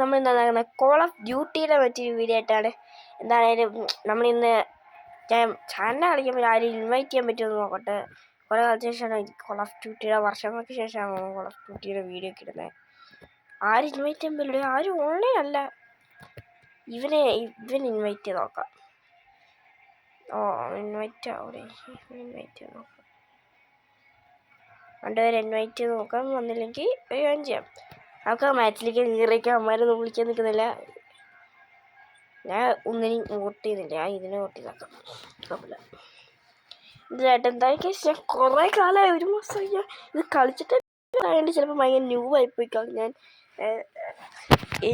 നമ്മൾ എന്താ call of ഡ്യൂട്ടിയുടെ മറ്റൊരു വീഡിയോ ആയിട്ടാണ്. എന്തായാലും നമ്മളിന്ന് ഞാൻ ചാനൽ കളിക്കുമ്പോൾ ആരും ഇൻവൈറ്റ് ചെയ്യാൻ പറ്റുമെന്ന് നോക്കട്ടെ. കുറേ കാലത്തിന് ശേഷമാണ് കോൾ ഓഫ് ഡ്യൂട്ടിയുടെ വർഷങ്ങൾക്ക് ശേഷമാണ് കോൾ ഓഫ് ഡ്യൂട്ടിയുടെ വീഡിയോ ഒക്കെ ഇടുന്നത്. ആരും ഇൻവൈറ്റ് ചെയ്യാൻ പറ്റില്ല, ആരും ഓൺലൈൻ അല്ല. ഇവൻ ഇൻവൈറ്റ് ചെയ്ത് നോക്കാം. ഇൻവൈറ്റ് ആവൂടെ, ഇൻവൈറ്റ് ചെയ്ത് നോക്കാം. രണ്ടുപേരെ ഇൻവൈറ്റ് ചെയ്ത് നോക്കാം. വന്നില്ലെങ്കിൽ ഒരു കാര്യം ചെയ്യാം, നമുക്ക് മാച്ചിലേക്ക് കയറിയേക്കാം. അമ്മമാരൊന്നും വിളിക്കാൻ നിൽക്കുന്നില്ല. ഞാൻ ഒന്നിനും വോട്ട് ചെയ്യുന്നില്ല, ഞാൻ ഇതിനെ വോട്ട് ചെയ്താക്കാം. കുഴപ്പമില്ല. ഇതിലായിട്ട് എന്തായാലും ഞാൻ കുറേ കാലമായി, 1 മാസമായി ഞാൻ ഇത് കളിച്ചിട്ട് ആയതുകൊണ്ട് ചിലപ്പോൾ ഭയങ്കര ന്യൂവായിപ്പോയിക്കാം. ഞാൻ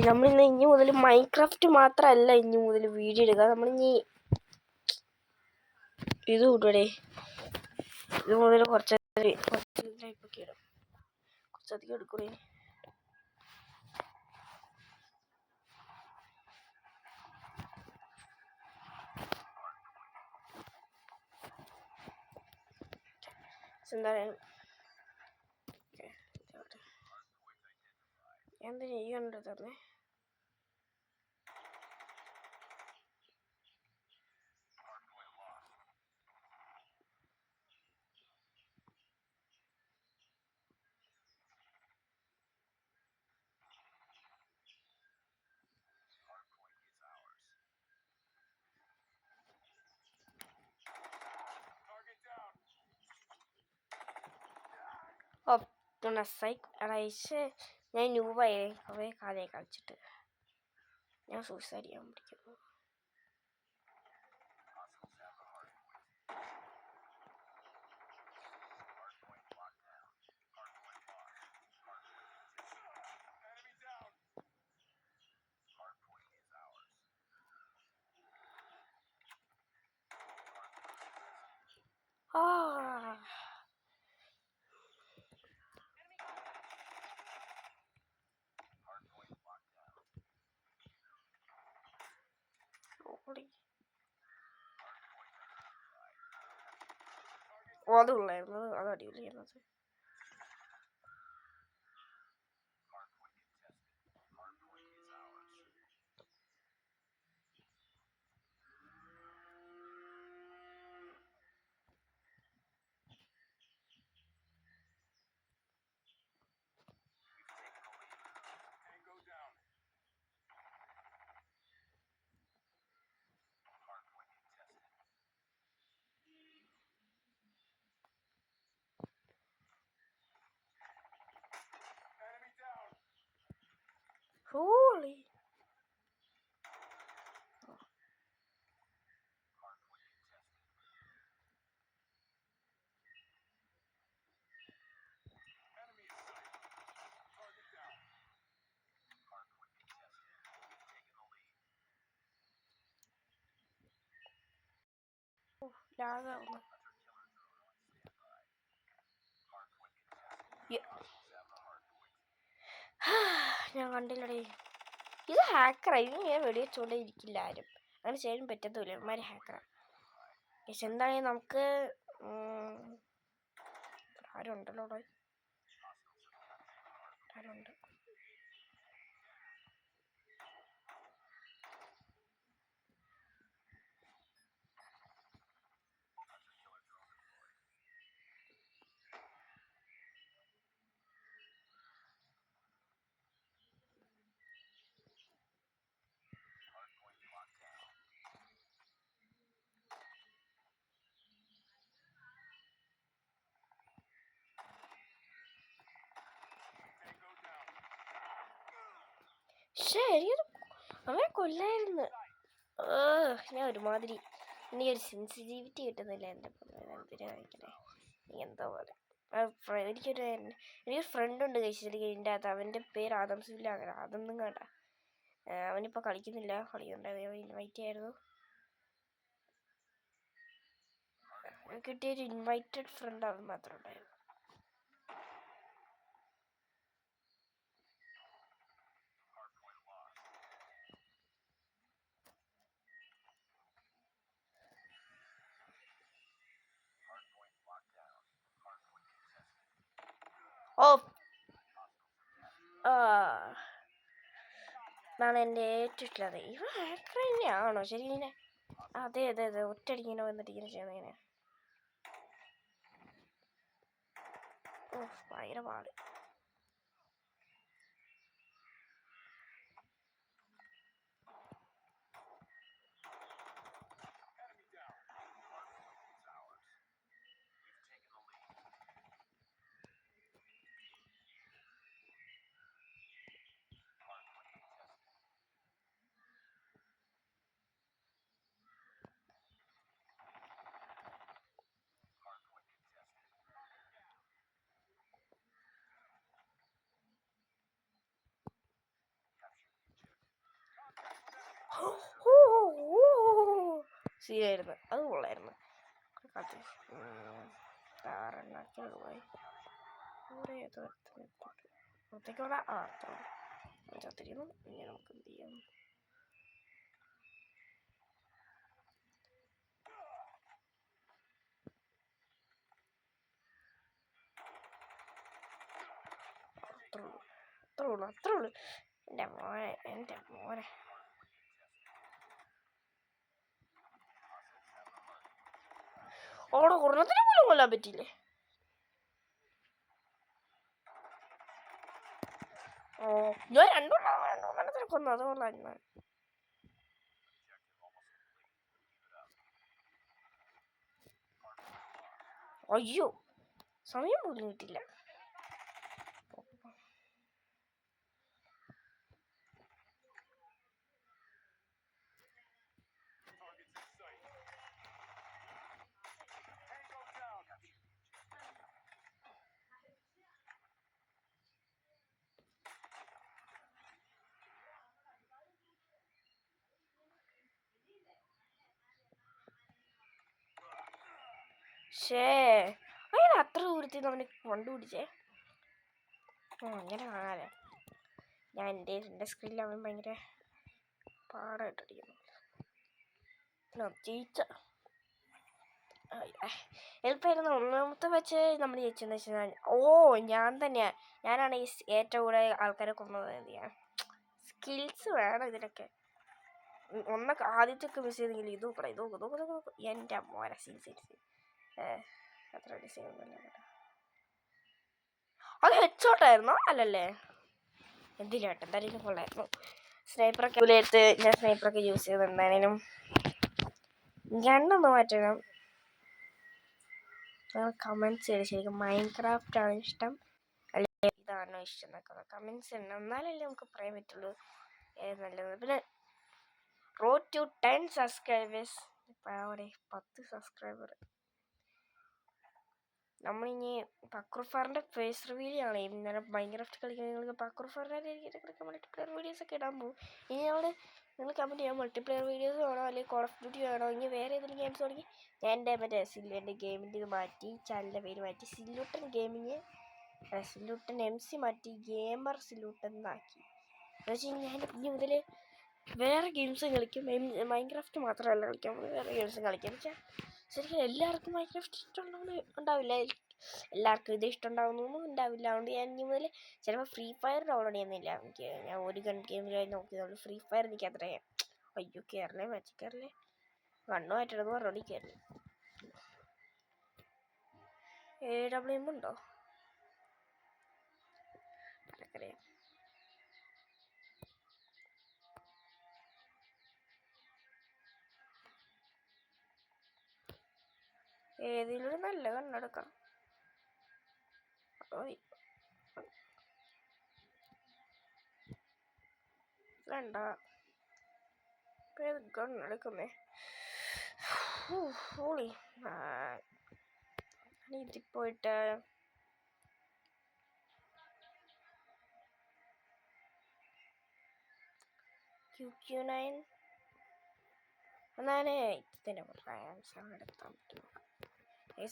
നമ്മളിന്ന് ഇനി മുതൽ മൈൻക്രാഫ്റ്റ് മാത്രമല്ല ഇനി മുതൽ വീഡിയോ എടുക്കുക. നമ്മളിനി ഇത് കൂട്ടൂടെ, ഇത് മുതൽ കുറച്ചധികം എടുക്കൂടെ. എന്ത് ചെയ്യണ്ടോ തന്നെ. അയച്ച് ഞാൻ ന്യൂവായി, കുറേ കാലമായി കളിച്ചിട്ട്. ഞാൻ സൂസൈഡ് ചെയ്യാൻ പിടിക്കുന്നു. അതുള്ളായിരുന്നു, അത് അടിപൊളിയായിരുന്നത്. Holy. ലാഗാവുന്നു. ഞാൻ കണ്ടില്ലടേ, ഇത് ഹാക്കറാ. ഇത് ഞാൻ വെടിവെച്ചോണ്ടേ ഇരിക്കില്ല ആരും, അങ്ങനെ ചെയ്യാൻ പറ്റത്തില്ല. ഇവന്മാര് ഹാക്കറാ. പക്ഷെ എന്തായാലും നമുക്ക് ആരുണ്ടല്ലോ അവിടെ, ആരുണ്ട്. ശരി, അവനെ കൊല്ലായിരുന്നു. ഞാൻ ഒരുമാതിരി, എനിക്കൊരു സെൻസിറ്റിവിറ്റി കിട്ടുന്നില്ല. എൻ്റെ എന്തിനാ വാങ്ങിക്കണേ, എന്താ പോലെ. എനിക്കൊരു ഫ്രണ്ട് ഉണ്ട് കഴിച്ചിട്ട് ഇതിൻ്റെ അകത്ത്. അവൻ്റെ പേര് ആദംസില്ല, അങ്ങനെ അതൊന്നും കേട്ടാ. അവനിപ്പോൾ കളിക്കുന്നില്ല, കളിക്കുന്നുണ്ടായിരുന്നു. അവൻ ഇൻവൈറ്റ് ആയിരുന്നു. കിട്ടിയൊരു ഇൻവൈറ്റഡ് ഫ്രണ്ട് അവൻ മാത്രം ഉണ്ടായിരുന്നു. ഇതാണ് എൻ്റെ ഏറ്റവും ഇഷ്ടമുള്ളത്. ഇവ ഹാക്കർ തന്നെയാണോ ശരി? ഇങ്ങനെ അതെ അതെ അതെ, ഒറ്റയടിക്ക് ഇങ്ങനെ വന്നിട്ട് ഇങ്ങനെ ചെയ്യുന്നത് ഇങ്ങനെ. ഓ ഭയങ്കര പാട്. സീനായിരുന്നു, അത് കൊള്ളായിരുന്നു. പോയി പുറത്തേക്കുള്ള ചത്തിരിക്കുന്നു. ഇനി നമുക്ക് എന്ത് ചെയ്യാം? അത്രേ ഉള്ളൂ. എൻ്റെ മോനെ അവിടെ ഒരെണ്ണത്തിന് പോലും കൊല്ലാൻ പറ്റിയില്ലേ? ഓ ഞാൻ രണ്ടെണ്ണത്തിന് കൊന്നു, അത് കൊള്ളായിരുന്നു. അയ്യോ സമയം പോലും കിട്ടില്ല. ഷേ അങ്ങനെ അത്ര ദൂരത്തിൽ അവനെ കണ്ടുപിടിച്ചേ. അങ്ങനെ കാണാതെ ഞാൻ എൻ്റെ സ്ക്രീനിൽ അവൻ ഭയങ്കര പാടായിട്ടടിക്കുന്നു. ജയിച്ച എളുപ്പമായിരുന്നു. ഒന്നാമത്തെ വെച്ച് നമ്മൾ ജയിച്ചെന്ന് വെച്ചാൽ ഞാൻ തന്നെയാണ്, ഞാനാണ് ഈ ഏറ്റവും കൂടുതൽ ആൾക്കാരെ കൊന്നത്. എന്ത് ചെയ്യാൻ സ്കിൽസ് വേണം ഇതിനൊക്കെ. ആദ്യത്തെയൊക്കെ മിസ് ചെയ്തെങ്കിൽ ഇത് എൻ്റെ മോനെ അത്ര അത് ഹെഡ്ഷോട്ടായിരുന്നോ? അല്ലല്ലേ, എന്തിനാട്ടെ എന്തായാലും കൊള്ളായിരുന്നു. സ്നൈപ്പറൊക്കെ എടുത്ത് ഞാൻ സ്നൈപ്പറൊക്കെ യൂസ് ചെയ്ത് എന്തായാലും ഗണ്ണൊന്ന് മാറ്റണം. കമൻറ്റ്സ് ചെയ്ത് ശരിക്കും മൈൻക്രാഫ്റ്റ് ആണ് ഇഷ്ടം അല്ലെങ്കിൽ ഇതാണോ ഇഷ്ടം എന്നൊക്കെ കമൻറ്റ്സ് ചെയ്യണം. എന്നാലല്ലേ നമുക്ക് പറയാൻ പറ്റുള്ളൂ ഏത് നല്ലത്. പിന്നെ റോഡ് ടു 10 സബ്സ്ക്രൈബേഴ്സ്. ഇപ്പം അവിടെ 10 സബ്സ്ക്രൈബർ. നമ്മളിനി പക്രുഫാറിൻ്റെ ഫേസ് റിവീലാണ്. ഇന്നലെ മൈൻക്രാഫ്റ്റ് കളിക്കുന്ന നിങ്ങൾക്ക് പക്രുഫാറിൻ്റെ മൾട്ടിപ്ലെയർ വീഡിയോസൊക്കെ ഇടാൻ പോകും. ഇനി നിങ്ങൾ കമൻറ്റ് ചെയ്യാം മൾട്ടിപ്ലെയർ വീഡിയോസ് വേണോ അല്ലെങ്കിൽ കോൾ ഓഫ് ഡ്യൂട്ടി വേണോ, ഇനി വേറെ ഏതെങ്കിലും ഗെയിംസ് തുടങ്ങി. ഞാൻ എൻ്റെ മറ്റേ എൻ്റെ ഗെയിമിൻ്റെ ഇത് മാറ്റി, ചാനലിൻ്റെ പേര് മാറ്റി സില്ലൂട്ടൻ ഗെയിമിങ്, സില്ലൂട്ടൻ MC മാറ്റി ഗെയിമർ സില്ലൂട്ടൻ എന്നാക്കി. എന്ന് വെച്ച് കഴിഞ്ഞാൽ ഞാൻ ഇനി മുതൽ വേറെ ഗെയിംസും കളിക്കും. മൈൻക്രാഫ്റ്റ് മാത്രമല്ല കളിക്കാൻ പോകുന്നത്, വേറെ ഗെയിംസും കളിക്കും. എന്ന് വെച്ചാൽ ശരിക്കും എല്ലാവർക്കും മൈൻക്രാഫ്റ്റ് ഉണ്ടാവില്ല, എല്ലാവർക്കും ഇത് ഇഷ്ടമുണ്ടാവുന്നൊന്നും ഉണ്ടാവില്ല. അതുകൊണ്ട് ഞാൻ ഇനി മുതൽ ചിലപ്പോൾ ഫ്രീ ഫയർ ഡൗൺലോഡ് ചെയ്യുന്നില്ല. ഞാൻ ഒരു ഗെയിമിലായി നോക്കിയതുകൊണ്ട് ഫ്രീ ഫയർ എനിക്ക് അത്ര അയ്യോ കയറലേ മാറ്റി കയറലേ കണ്ണു മാറ്റണമെന്ന് പറഞ്ഞോടി കയറി. AWM ഉണ്ടോ? ആർക്കറിയാം. ഏതെങ്കിലും നല്ല കണ്ണെടുക്കാം. വേണ്ട കണ്ണെടുക്കുന്നേ. ഹോളി ഇതിൽ പോയിട്ട് QQ9 എന്നാലേ ഇതിൻ്റെ RAM 7 എടുക്കാൻ പറ്റും.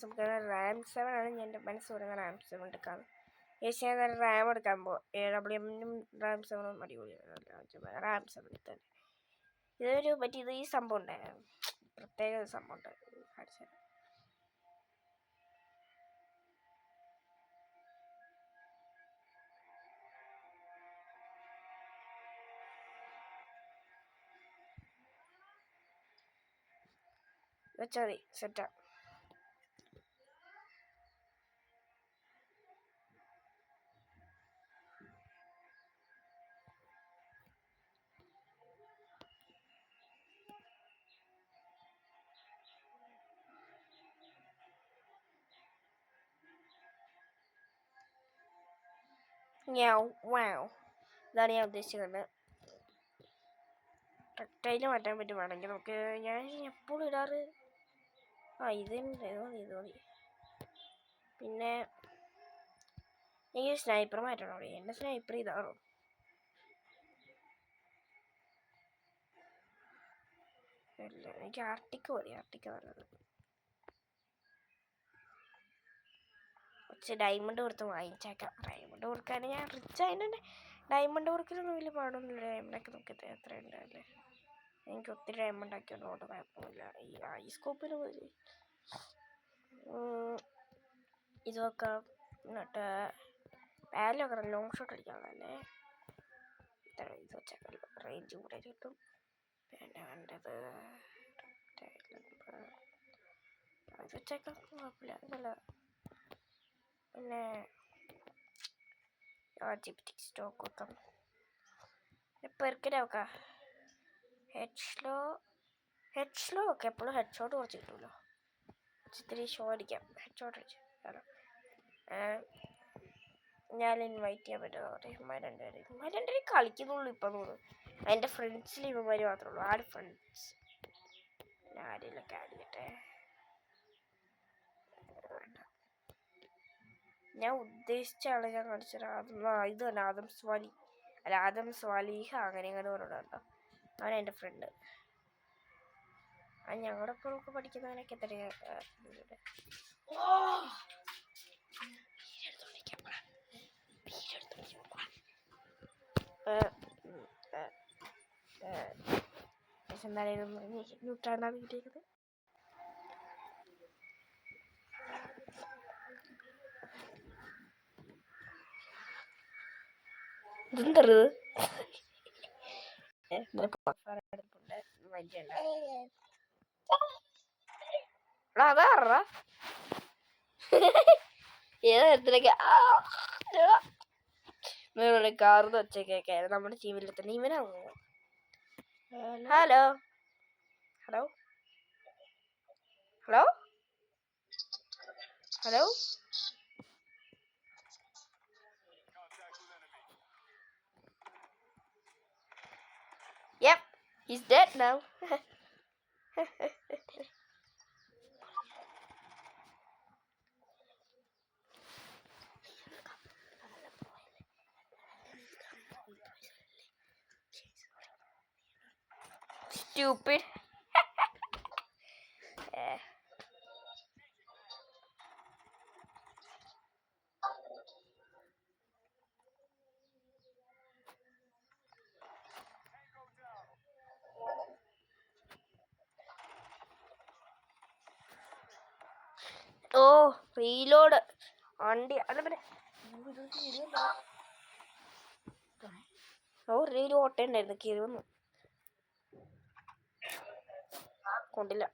നമുക്ക് RAM 7 ആണ് എൻ്റെ മനസ്സ് പറയുന്ന RAM 7 എടുക്കാം. ഞാൻ RAM എടുക്കാൻ പോകും. AWM RAM 7 അടിപൊളിയാണ്. RAM 7 എടുത്താൽ ഇതൊരു ഇത് ഈ സംഭവം ഉണ്ടായിരുന്നു, പ്രത്യേക സംഭവം ഉണ്ടായിരുന്നു. കാണിച്ചത് വെച്ചാൽ മതി. സെറ്റാ. ഇതാണ് ഞാൻ ഉദ്ദേശിക്കുന്നത്. ടക്ടൈല് മാറ്റാൻ പറ്റും വേണമെങ്കിൽ നമുക്ക്. ഞാൻ എപ്പോഴും ഇടാറ് ഇത് മതി. പിന്നെ എനിക്ക് സ്നൈപ്പർ മാറ്റണം. എൻ്റെ സ്നൈപ്പർ ഇതാണോ? അല്ല, എനിക്ക് ആർട്ടിക്ക് മതി. ആർട്ടിക്ക് നല്ലത്. പക്ഷെ ഡയമണ്ട് കൊടുത്ത് വാങ്ങിച്ചേക്കാം. ഡയമണ്ട് കൊടുക്കാൻ ഞാൻ റിച്ച് ആയതുകൊണ്ട് ഡയമണ്ട് കൊടുക്കലൊന്നും വലിയ പാടൊന്നുമില്ല. ഡയമണ്ടൊക്കെ നമുക്ക് എത്ര ഉണ്ടല്ലേ. എനിക്ക് ഒത്തിരി ഡയമണ്ട് ആക്കിയോണ്ട് കുഴപ്പമില്ല. ഈ ഐസ്കോപ്പിന് മതി. ഇത് വെക്കാം. എന്നിട്ട് പാലൊക്കെ ലോങ് ഷോട്ട് അടിക്കാനുള്ളതല്ലേ. ഇത് വെച്ചേക്കല്ലോ, റേഞ്ച് കൂടെ കിട്ടും. പിന്നെ വേണ്ടത് ഇത് വെച്ചേക്കാം, കുഴപ്പമില്ല. ഇതല്ല. പിന്നെ സ്റ്റോക്ക് വെക്കാം. പെർക്കിനെ വെക്കാം. ഹെഡ് സ്ലോ ഒക്കെ എപ്പോഴും ഹെഡ് ഷോട്ട് കുറച്ച് കിട്ടുമല്ലോ. ഇത്തിരി ഷോ അടിക്കാം. ഹെഡ് ഷോട്ട് അടിച്ചു ഞാൻ ഇൻവൈറ്റ് ചെയ്യാൻ പറ്റുമോ? ഇവന്മാർ രണ്ടുപേരും കളിക്കുന്നുള്ളൂ ഇപ്പം തോന്നുന്നു. എൻ്റെ ഫ്രണ്ട്സിൽ ഇവന്മാർ മാത്രമേ ഉള്ളൂ. ആര് ഫ്രണ്ട്സ്? ആരെങ്കിലൊക്കെ ആഡ് ചെയ്യട്ടെ. ഞാൻ ഉദ്ദേശിച്ച ആളെ ഞാൻ കാണിച്ചത് ഇത് തന്നെ, ആദം സ്വാലിഹ അങ്ങനെ ഇങ്ങനെ പറഞ്ഞിട്ടുണ്ടോ. അവൻ എൻ്റെ ഫ്രണ്ട്. ഞങ്ങളുടെ ഒപ്പം പഠിക്കുന്നവനൊക്കെ എത്ര എന്തായാലും നൂറ്റാണ്ടാണ് കിട്ടിയത്. ഇതെന്തത്? അതാറാ ഏത് തരത്തിലേക്ക് കാർന്ന് വെച്ചേക്കെ നമ്മുടെ ടീമിൽ തന്നെ ഇവനാണ്. Hello hello hello hello Yep, he's dead now. Stupid. Oh, reload. Andi, reload ഉണ്ടായിരുന്നു. കീറുന്നു കൊണ്ടില്ല.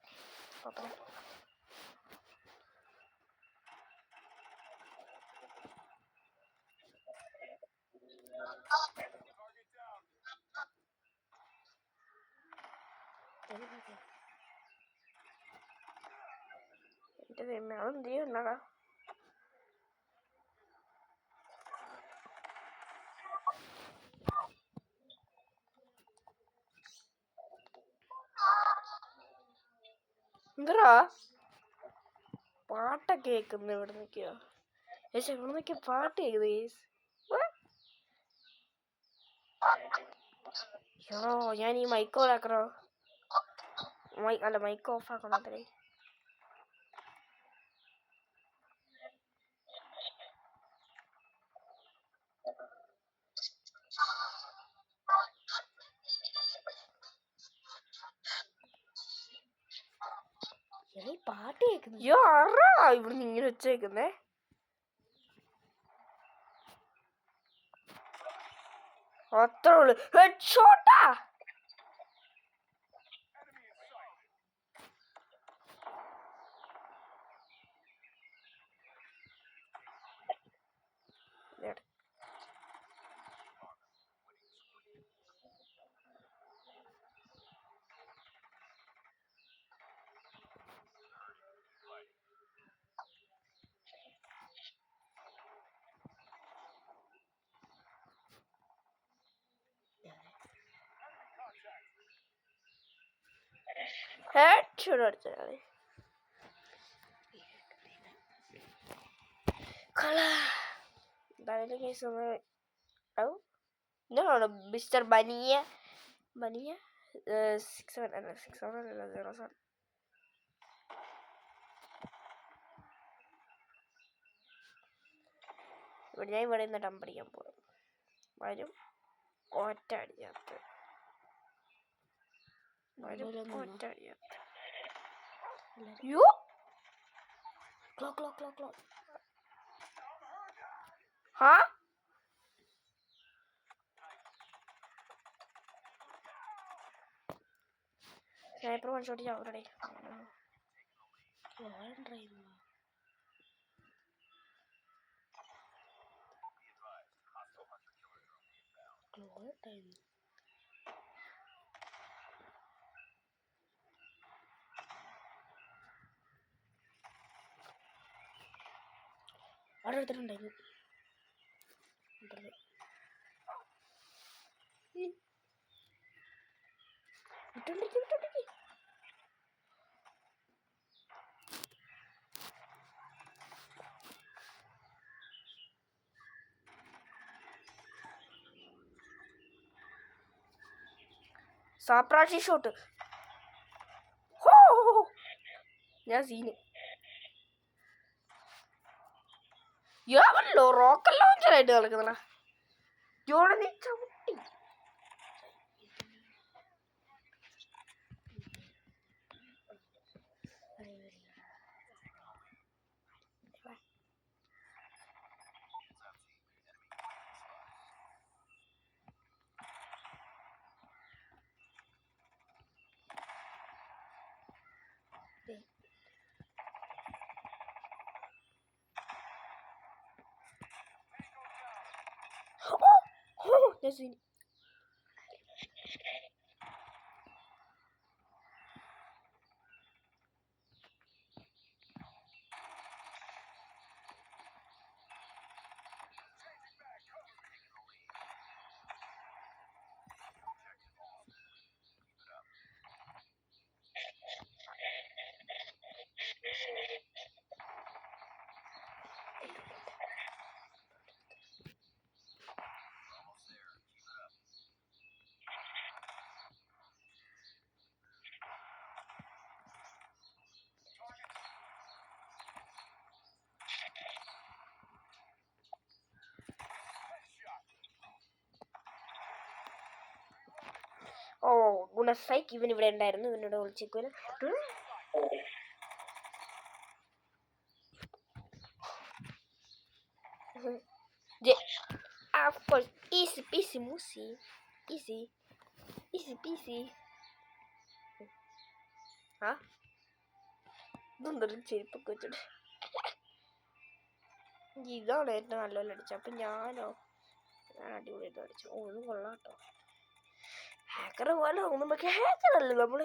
എന്റെ ദൈവം എന്ത് ചെയ്യുന്നടാ? എന്താ പാട്ടൊക്കെ കേൾക്കുന്നു ഇവിടെ നിൽക്കുക? ഇവിടെ നിൽക്കുക പാട്ട് കേൾക്കുന്നത്. ഞാൻ ഈ മൈക്ക് ഓൺ ആക്കണോ? അല്ല, മൈക്ക് ഓഫ് ആക്കണോ? അത്രേ പാട്ട് കേൾക്കുന്നു. ഇവിടുന്ന് ഇങ്ങനെ വെച്ചേക്കുന്നേ. അത്രേ ഉള്ളു. ഹെഡ് ഷോട്ടാ. ഹെഡ് ഷോട്ട് അടിച്ചാൽ എന്തായാലും കേസ് ഒന്ന് ഇതാണ് മിസ്റ്റർ ബനിയ 6-7 അല്ല 6-7 അല്ല 0-7. ഞാൻ ഇവിടെ നിന്ന് ഡംപടിക്കാൻ പോകും. വരും ഒറ്റ അടിക്കകത്ത് ഒറ്റ അടിക്കകത്ത്. യോ ക്ലോക്ക് ഹാ സ്നൈപ്പർ വൺ ഷോട്ട് ചാവറടേ. അവിടെ എടുത്തിട്ടുണ്ടായിരുന്നു. വിട്ടോണ്ടിരിക്കും. സാപ്രാഷി ഷോട്ട്. ഞാൻ സീന് യാവല്ലോ റോക്കറ്റ് ലോഞ്ചറായിട്ട് കളിക്കുന്നടാ. ജോടെ നീ ചവിട്ടി. ഞാൻ സീന് ഗുണസൈക്ക് ഇവൻ ഇവിടെ ഉണ്ടായിരുന്നു. ഇവനോട് വിളിച്ചേക്കുവന്. Of course, easy peasy moosey. Easy peasy. ഇതൊന്നും ചെരുപ്പൊക്കെ വെച്ചിട്ട് ഇതാണ് ഏറ്റവും നല്ലപോലെ അടിച്ചത്. അപ്പം ഞാൻ അടിപൊളിയായിട്ട് അടിച്ചു. ഒന്നും കൊള്ളാട്ടോ. ഹാക്കർ പോലെ നമുക്ക് ഹാക്കറല്ലേ നമ്മൾ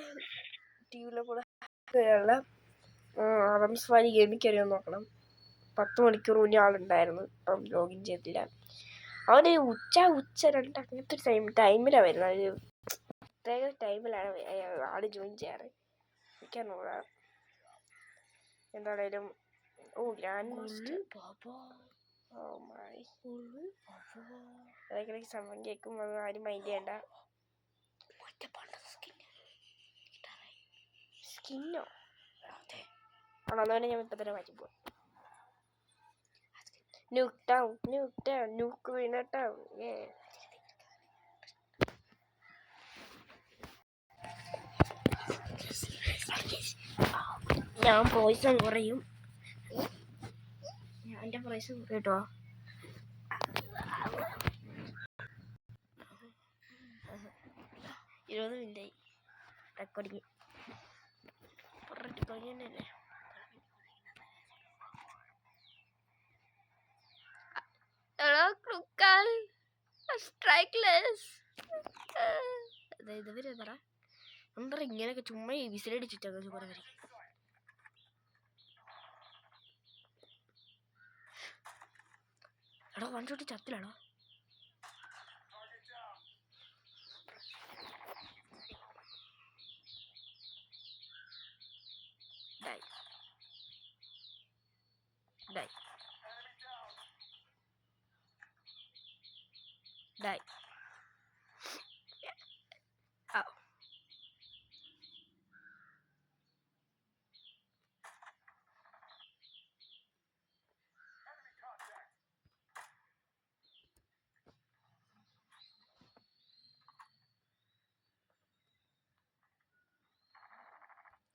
ടി വിയിലെ പോലെ. ആറംസ് വാലി ഗെയിമിക്കറിയാൻ നോക്കണം. 10 മണിക്കൂർ മുന്നേ ആളുണ്ടായിരുന്നു. ഇപ്പം ലോഗിൻ ചെയ്തില്ല. അവന് ഉച്ച 2 അങ്ങനത്തെ ഒരു ടൈമിലാണ് വരുന്നത്. ഒരു പ്രത്യേക ടൈമിലാണ് ആള് ജോയിൻ ചെയ്യാറ്. എനിക്കറിഞ്ഞൂടാ. എന്താണേലും ഗ്രാൻഡ് മാസ്റ്റർ ഇടയ്ക്കിടയ്ക്ക് സമയം കേൾക്കും. അത് ആരും മൈൻഡ് ചെയ്യണ്ട. സ്കിന്നോ ആണോ? അതുകൊണ്ട് ഞാൻ ഇപ്പം തന്നെ മാറ്റിപ്പോ. ന്യൂക്ക് വീണട്ടാ. ഞാൻ പോയിസം കുറയും. എൻ്റെ പ്രൈസ് കേട്ടോ. ഇരുപത് മിനിറ്റായി റെക്കോർഡിങ്. തന്നെയല്ലേ. ഇതുവരെ പറ എന്താ ഇങ്ങനെയൊക്കെ ചുമ്മാ വിസിലടിച്ചിട്ടാ കുറെ വരെ. എടാ വൺ ഷോട്ട് ചത്തിലാണോ? Die. Die. Oh.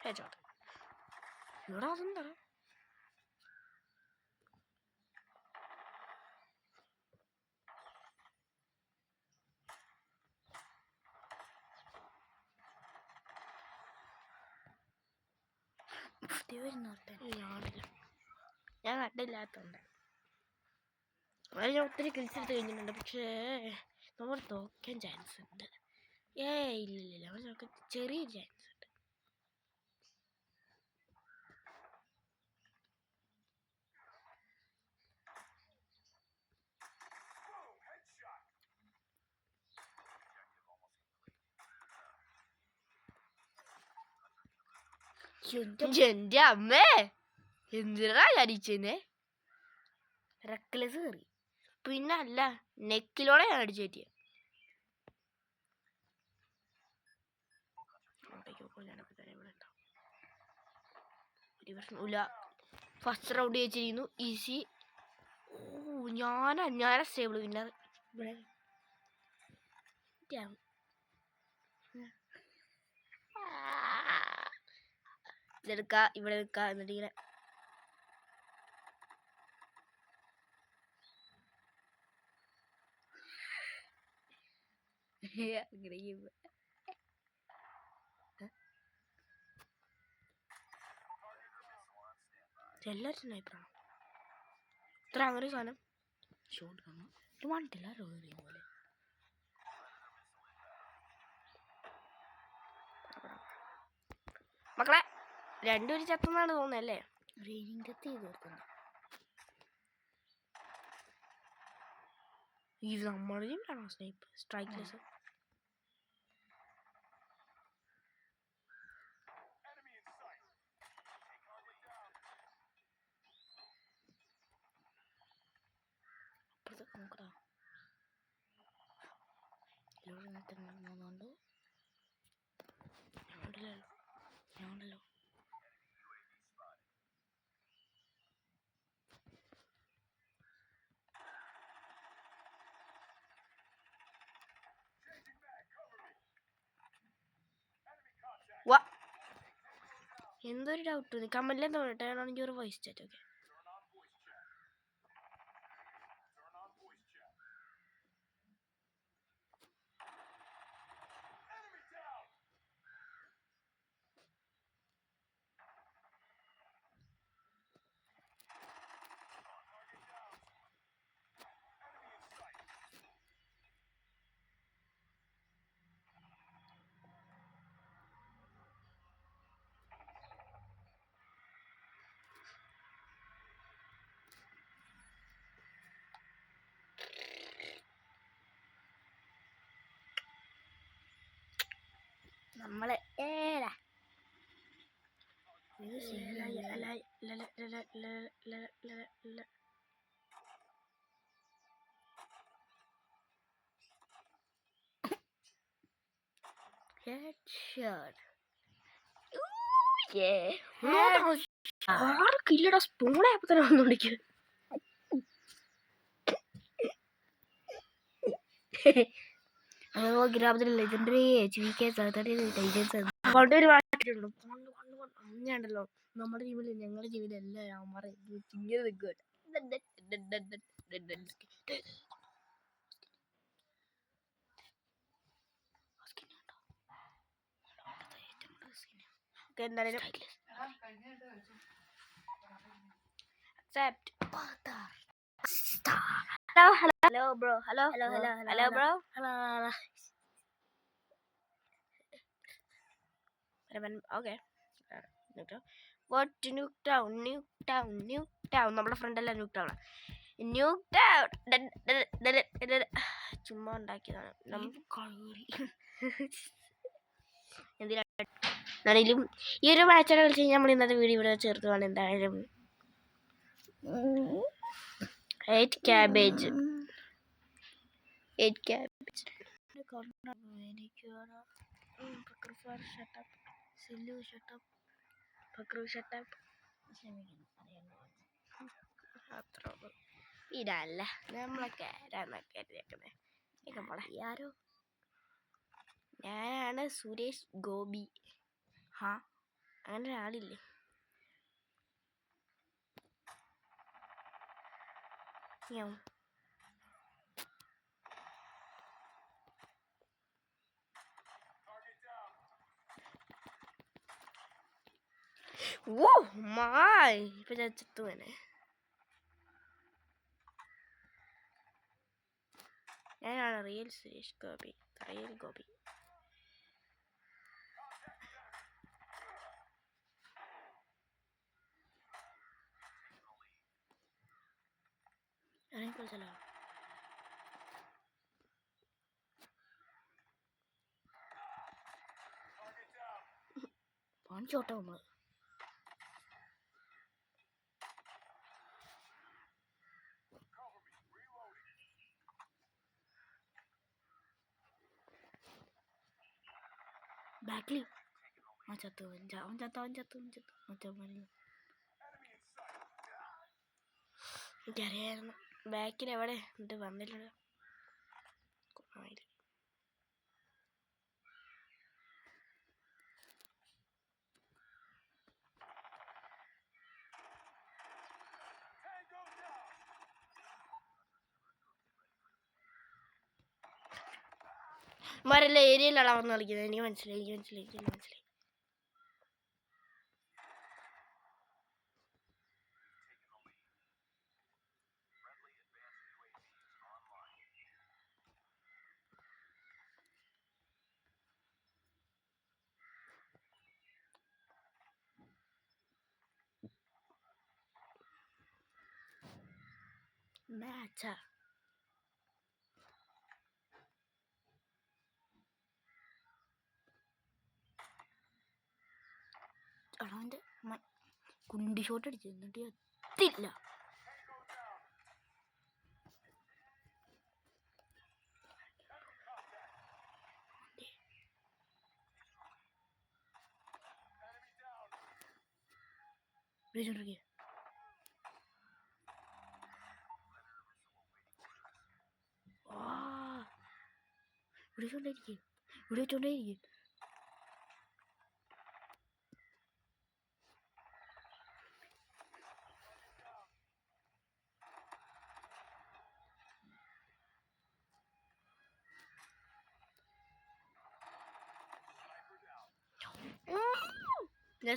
Headshot. ഇവിടെ അതെന്താ? ഞാൻ കണ്ടില്ലാത്തോണ്ട് ഞാൻ ഒത്തിരി കിൽസ് എടുത്ത് കഴിഞ്ഞിട്ടുണ്ട്. പക്ഷേ നമ്മൾ തോക്കാൻ ചാൻസ് ഉണ്ട്. ഇല്ല അവർ നമുക്ക് ചെറിയൊരു ചാൻസ് ഉണ്ട്. എന്റെ അമ്മേ എന്തിനാ അടിച്ചേ? റെക്ലെസ് കയറി. പിന്നെ അല്ല നെക്കിലോടെ ഞാൻ അടിച്ചു പറ്റിയ. ഒരു പ്രശ്നമില്ല. ഫസ്റ്റ് റൗണ്ട് വെച്ചിരിക്കുന്നു. ഈസി. ഞാനാ സ്റ്റേബിൾ വിന്നർ. ഇവിടെ ഇതെടുക്ക, ഇവിടെ നിൽക്ക. എന്നിട്ട് ഇങ്ങനെ എല്ലാവരും സ്നൈപ്പറാണ്. ഇത്ര അങ്ങനെ സാധനം ഷോട്ട് കാണാം. ഇത് വണ്ടില്ല റോറി പോലെ. മക്കളെ രണ്ടുപേരും ചത്തെന്നാണ് തോന്നുന്നല്ലേ? ഇത് നമ്മളും വേണോ സ്നൈപ്പ് സ്ട്രൈക്ക്ലെസ്? നോക്കടാ ഞാനുണ്ടല്ലോ. എന്തൊരു ഡൗട്ട് കമ്മലിലെ തോന്നട്ടെ. ആണെങ്കിൽ ഒരു വോയിസ് ചാറ്റ്. ഓക്കെ നമ്മളെ ആർക്കില്ലടാ സ്പൂണായപ്പോ തന്നെ വന്നോണ്ടിരിക്കും. ഗ്രാമത്തിലെ ലെജൻഡറി അങ്ങനെയുണ്ടല്ലോ. നമ്മുടെ ടീമിൽ ഞങ്ങളുടെ ടീമിൽ എല്ലാവരും അമ്മമാരെ ഇങ്ങനെ നിൽക്കുക. എന്തായാലും hello bro. Hello bro. Okay. What Nuketown? നമ്മുടെ ഫ്രണ്ട് എല്ലാം ന്യൂക്ടൗൺ ചുമ്മാ ഉണ്ടാക്കിയതാണ്. എന്തിനാണെങ്കിലും ഈ ഒരു മാച്ചൊക്കെ കളിച്ച് കഴിഞ്ഞാൽ നമ്മൾ ഇന്നത്തെ വീഡിയോ ഇവിടെ ചേർത്തുവാണ്. എന്തായാലും 8 cabbage. 8 cabbage. ഇതല്ല നമ്മളൊക്കെ ആരോ ഞാനാണ് സുരേഷ് ഗോപി. അങ്ങനെ ഒരാളില്ലേ? ഓ മൈ, ഇപ്പൊ ഞാൻ ചത്തുവനെ. ഞാനാണ് റിയൽ സുരേഷ് ഗോപി. റിയൽ ഗോപി. ഇറങ്ങിക്കൊള്ളോ. കാണിച്ചോട്ടെ നമ്മള്. ബാക്കിൽ ചത്തു. എനിക്കറിയായിരുന്നു ബാക്കിൽ എവിടെ എന്നിട്ട് വന്നില്ലല്ലോ. മരല്ല ഏരിയയിലാണ് വന്ന് കളിക്കുന്നത്. എനിക്ക് മനസ്സിലായി. മാച്ചാ അവൻ്റെ കുണ്ടി ഷോട്ട് അടിച്ചു എന്നിട്ട് എത്തില്ല. വിളിച്ചോണ്ടേയിരിക്കും.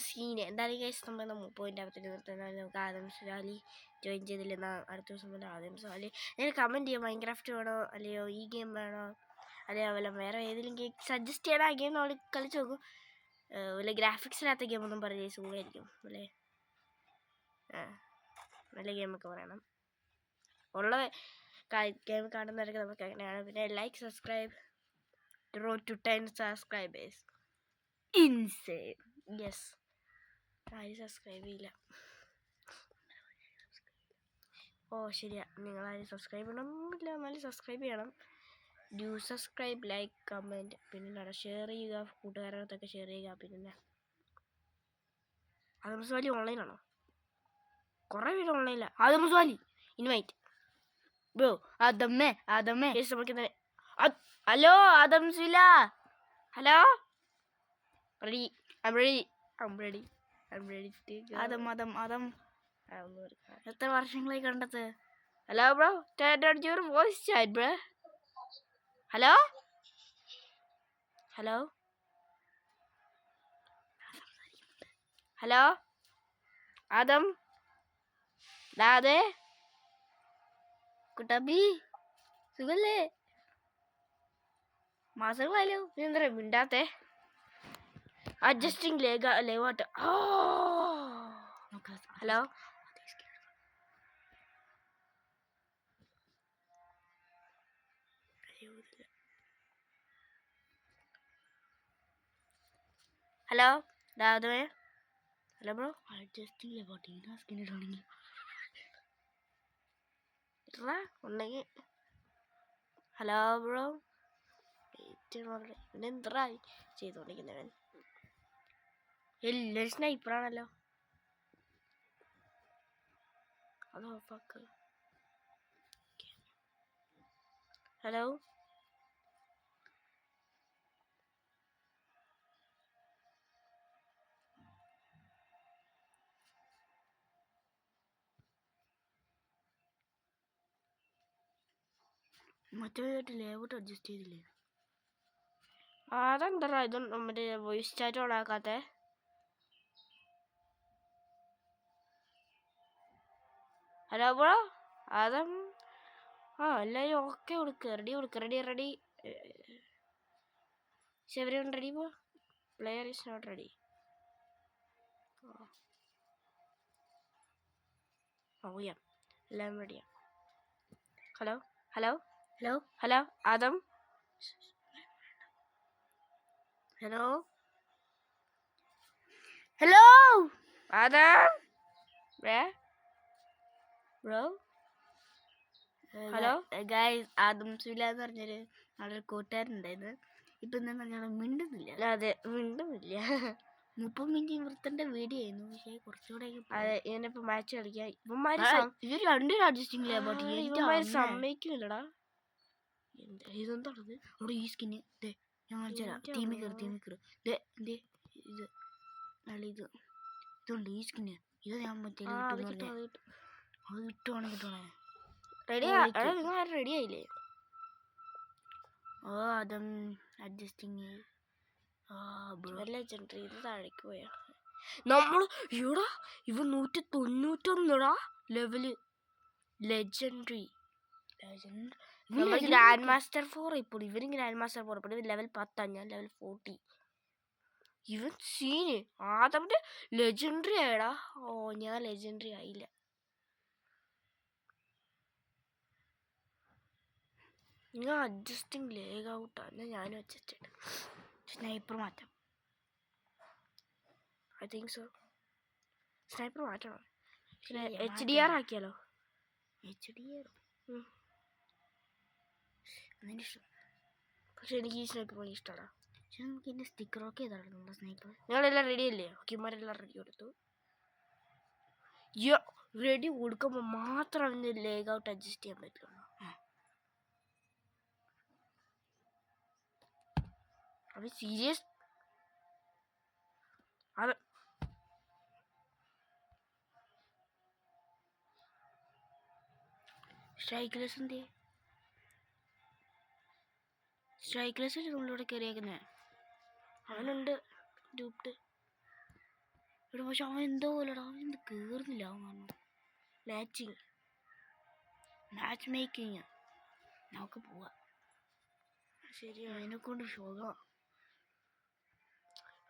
സീന് എന്തായാലും കേസ് നമ്മൾ 30 നിർത്തുന്നത്. നമുക്ക് ആദം സുലാലി ജോയിൻ ചെയ്തില്ലെന്ന അടുത്ത ദിവസം മുതൽ ആദം സുലാലി. നിങ്ങൾ കമൻറ്റ് ചെയ്യാം, മൈൻക്രാഫ്റ്റ് വേണോ അല്ലയോ ഈ ഗെയിം വേണോ അല്ലയോ വല്ല വേറെ ഏതെങ്കിലും ഗെയിം സജസ്റ്റ് ചെയ്യണം. ആ ഗെയിം നമ്മൾ കളിച്ച് നോക്കും. വല്ല ഗ്രാഫിക്സിനകത്ത ഗെയിമൊന്നും പറഞ്ഞ് സുഖമായിരിക്കും അല്ലേ? നല്ല ഗെയിമൊക്കെ പറയണം. ഉള്ള ഗെയിം കാണുന്നവരൊക്കെ നമുക്ക് അങ്ങനെയാണ്. പിന്നെ like subscribe road to 10 subscribers. Insane. Yes, ആരും സബ്സ്ക്രൈബ് ചെയ്യില്ല. ഓ ശരിയാ, നിങ്ങളാരും സബ്സ്ക്രൈബ് ചെയ്യണമെന്നില്ല, എന്നാലും സബ്സ്ക്രൈബ് ചെയ്യണം. ഡു സബ്സ്ക്രൈബ്, ലൈക്ക്, കമൻറ്റ്, പിന്നെ ഷെയർ ചെയ്യുക, കൂട്ടുകാരടുത്തൊക്കെ ഷെയർ ചെയ്യുക. പിന്നെ ആദംസ് വാലി ഓൺലൈനാണോ? കുറേ പേര് ഓൺലൈനില്ല. Adam's Wali invite bro. ആദമ്മേ നമുക്ക് ഹലോ ആദംസില്ല. Hello, ready? I'm ready. Adam എത്ര വർഷങ്ങളായി കണ്ടത്? Hello bro, turn on your voice chat bro. Hello Adam അതെ കുട്ടബി സുഖല്ലേ? മാസങ്ങളായാലോ, എന്താ മിണ്ടാത്തെ? Adjusting layout. Hello hello hello bro. Adjusting layout വെയിറ്ററാ ഉണ്ടെങ്കിൽ. ഹലോ ബ്രോ, പിന്നെ എന്തറാ ചെയ്തോണ്ടിരിക്കുന്നവൻ? എല്ലാവരും സ്നൈപ്പറാണല്ലോ. അതോ ഫക്ക്. ഹലോ, മറ്റേ ലേഔട്ട് അഡ്ജസ്റ്റ് ചെയ്തില്ലേ? അതെന്തറാ ഇത് മറ്റേ വോയിസ് ചാറ്റ് ഓണാക്കാത്തെ? ഹലോ ബ്രോ, അതും എല്ലാവരും ഓക്കെ കൊടുക്കുക. Ready. Everyone ready bro? Player is not ready. എല്ലാം റെഡിയാ. Hello Adam. Hello Adam bro. Hello guys, Adam സുല എന്ന് പറഞ്ഞൊരു അവിടെ കൂട്ടുകാരുണ്ടായിരുന്നു. ഇപ്പൊ എന്താ ഞങ്ങൾ മിണ്ടുന്നില്ല. അതെ, മിണ്ടുന്നില്ല. 30 മിനിറ്റ് വൃത്തന്റെ വീഡിയോ ആയിരുന്നു. പക്ഷേ കുറച്ചുകൂടെ അതെ, ഇവനിപ്പോ മാച്ച് കളിക്കാൻ ഇവര് രണ്ടുപേരും അഡ്ജസ്റ്റിംഗ് സമ്മതിക്കുന്നില്ലടാ. ഇതെന്താണത്? അവിടെ ഈ സ്കിന്ന് ഞാൻ കാണിച്ചുതരാം. ടീമിൽ കയറി ഇത് ഇതുണ്ട് ഈ സ്കിന്ന്. ഇത് ഞാൻ മറ്റേ അത് കിട്ടുവാണെങ്കിൽ റെഡി ആയില്ലേ? ഓ അതും അഡ്ജസ്റ്റിങ്. ലെജൻഡറി ഇത് താഴേക്ക് പോയാ നമ്മള് ഇവ 191 ലെവല് ലെജൻഡറി. ഗ്രാൻഡ് മാസ്റ്റർ 4 ഇപ്പോൾ. ഇവരും ഗ്രാൻഡ് മാസ്റ്റർ 4 ഇപ്പോൾ. ലെവൽ 10. ഞാൻ ലെവൽ 40. ഇവൻ സീന് ആദമിന്റെ ലെജൻഡറി ആയടാ. ഞാൻ ലെജൻഡറി ആയില്ല. ഞാൻ അഡ്ജസ്റ്റിംഗ് ലേഗ് ഔട്ടാണ്. ഞാനും അഡ്ജസ്റ്റ് സ്നൈപ്പർ മാറ്റാം. I think so. സ്നൈപ്പർ മാറ്റണം. HDR ആക്കിയാലോ? HDR പക്ഷെ എനിക്ക് ഈ സ്നൈപ്പർ ഭയങ്കര ഇഷ്ടമാണ്. പക്ഷെ നമുക്ക് ഇതിൻ്റെ സ്റ്റിക്കറൊക്കെ ചെയ്താണ് നമ്മുടെ സ്നൈപ്പർ. നിങ്ങളെല്ലാം റെഡി അല്ലേ? ഓക്കെമാരെല്ലാം റെഡി കൊടുത്തു. റെഡി കൊടുക്കുമ്പോൾ മാത്രം അവന് ലേഗ് ഔട്ട് അഡ്ജസ്റ്റ് ചെയ്യാൻ പറ്റുള്ളൂ. അവൻ സീരിയസ്. അത് സ്ട്രൈക്ക്ലെസ് നമ്മളിവിടെ കയറിയേക്കുന്നത്. അവനുണ്ട് ഗ്രൂപ്പ്. ഇവിടെ പക്ഷെ അവൻ എന്തോ പോലെടാ, അവൻ എന്ത് കയറുന്നില്ല. അവൻ പറഞ്ഞു മാച്ച് മേക്കിങ്. നമുക്ക് പോവാം. ശരി, അതിനെ കൊണ്ട് ശോകം.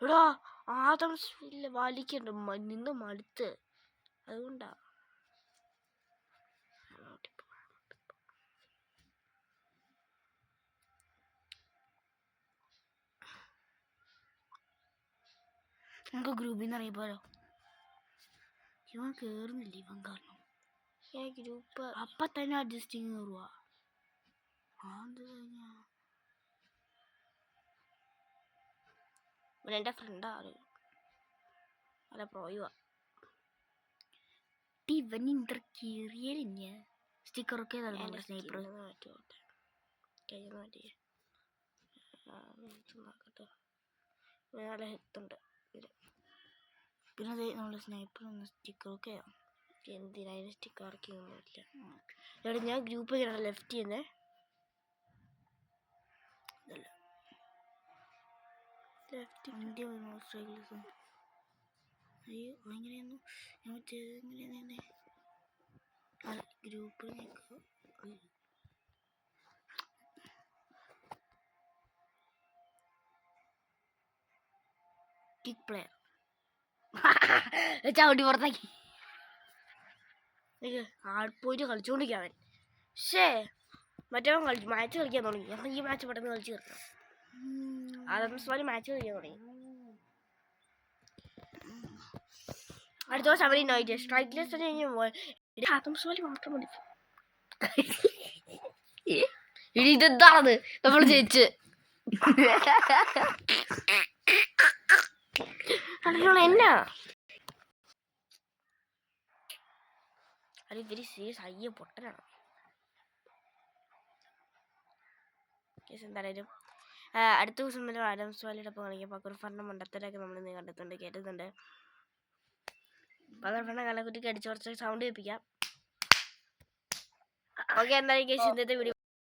എടാ ആദം വലിക്കണ്ട, നിന്ന് മടുത്ത്. അതുകൊണ്ടാ നമുക്ക് ഗ്രൂപ്പിൽ നിന്ന് ഇറങ്ങിപ്പോലോ. ഇവൻ കയറുന്നില്ല. ഇവൻ കാരണം ഗ്രൂപ്പ് അപ്പം തന്നെ അഡ്ജസ്റ്റിങ് കയറുക. എൻ്റെ ഫ്രണ്ടാ അല്ല പ്രോയുവാ. ഇവൻ ഇത്ര കീറിയലിഞ്ഞ സ്റ്റിക്കറൊക്കെ സ്നൈപ്പർ മാറ്റിയോട്ടെ. കയ്യിൽ മാറ്റിയേ നോക്കട്ടെ. നല്ല ഹെത്തുണ്ട്. പിന്നെ അത് നമ്മൾ സ്നൈപ്പർ സ്റ്റിക്കറൊക്കെ എന്തിനായാലും സ്റ്റിക്കർ ഇറക്കിയൊന്നുമില്ല. എവിടെ ഞാൻ ഗ്രൂപ്പ് ലെഫ്റ്റ് ചെയ്യുന്നേ. Left India Australia. അയ്യോ എങ്ങനെയായിരുന്നു ഞാൻ ചെയ്തെങ്ങനെയാ ഗ്രൂപ്പിൽ കിക്ക് പ്ലെയർ ചവിട്ടി പുറത്താക്കി. ആട് പോയിട്ട് കളിച്ചുകൊണ്ടിരിക്കാൻ. പക്ഷേ മറ്റേ മാച്ച് കളിക്കാൻ തുടങ്ങി. അപ്പം ഈ മാച്ച് പെട്ടെന്ന് കളിച്ച് തീർക്കണം. ആദം മാച്ച് കളിക്കാൻ തുടങ്ങി. അടുത്ത ദിവസം അവര് സ്ട്രൈക്ക്ലെസ് ആദം മാത്രം മതി. ഇനി ഇതെന്താണത് നമ്മൾ ജയിച്ച് എന്നാ അത് ഇവര് സീരിയസ് അയ്യ പൊട്ടനാണ്. എന്തായാലും അടുത്ത ദിവസം വരെ ആഡംസ് വാലിയുടെ ഒപ്പം കളിക്കാം. പക്രഫറിന്റെ മണ്ടത്തരൊക്കെ നമ്മൾ ഇന്ന് കണ്ടെത്തുന്നുണ്ട്, കേട്ടുന്നുണ്ട്. പകർഫറിന്റെ കലക്കുറ്റിക്ക് അടിച്ചു കുറച്ച് സൗണ്ട് കേൾപ്പിക്കാം. ഓക്കെ, എന്തായാലും ഇന്നത്തെ വീഡിയോ